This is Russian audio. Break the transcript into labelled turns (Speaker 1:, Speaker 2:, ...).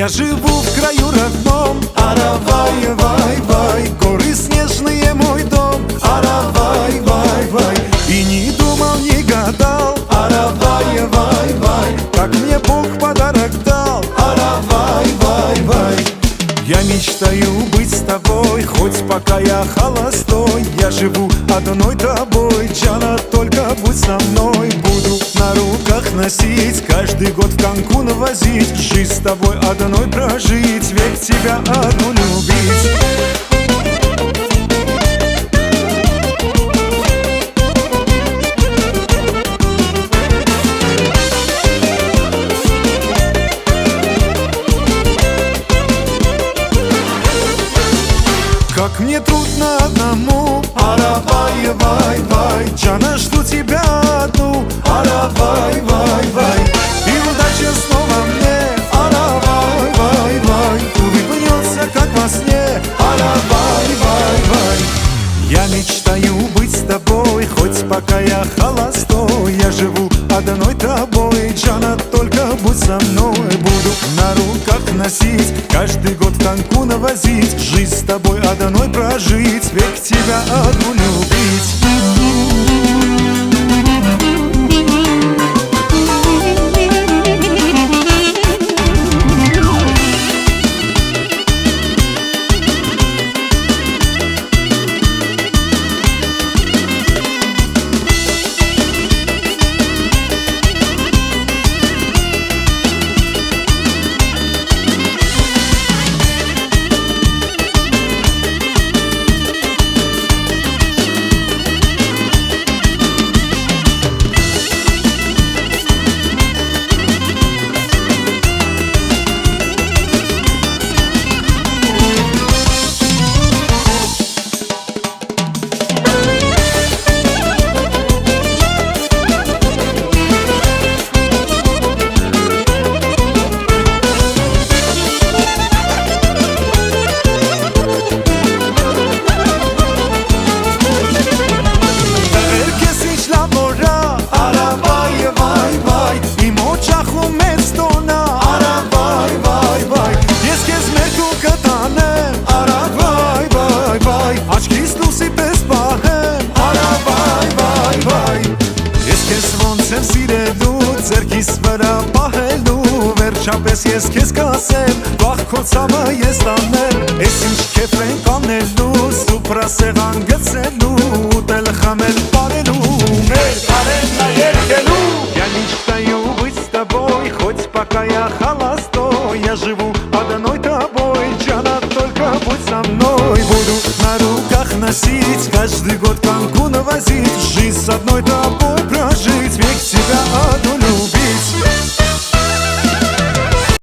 Speaker 1: Я живу в краю родном, аравай, вай, вай, горы снежные мой дом, аравай, вай, вай. И не думал, не гадал, аравай, вай, вай, как мне Бог подарок дал, аравай, вай, вай. Я мечтаю быть с тобой, хоть пока я холостой. Я живу одной тобой, Джана, только будь со мной. Буду на руках носить, каждый год в Канкун возить. Жизнь с тобой одной прожить, век тебя одну любить. Как мне трудно одному, аравай, вай, вай, Джана, жду тебя одну, аравай, вай, вай. И удача снова мне, аравай, вай, вай, улыбнется, как во сне, аравай, вай, вай. Я мечтаю быть с тобой, хоть пока я холостой. Я живу одной тобой, Джана, только будь со мной. Буду на руках носить, каждый год в Канкун возить. Жизнь с тобой одной прожить, век тебя одну любить. Ձերքիս վրա պահելու, վերջապես ես քեզ կասեմ, վաղ քո ցավը ես տանել, ես ինչ քեֆ ենք անելու, սուպրասեղան գցելու, ուտել խմել պարելու, մեր արենա երկելու. Я мечтаю быть с тобой, хоть пока я холостой. Я живу одной тобой, Джана, только будь со мной. Буду на руках носить, каждый год Канкун возить. Жизнь с одной тобой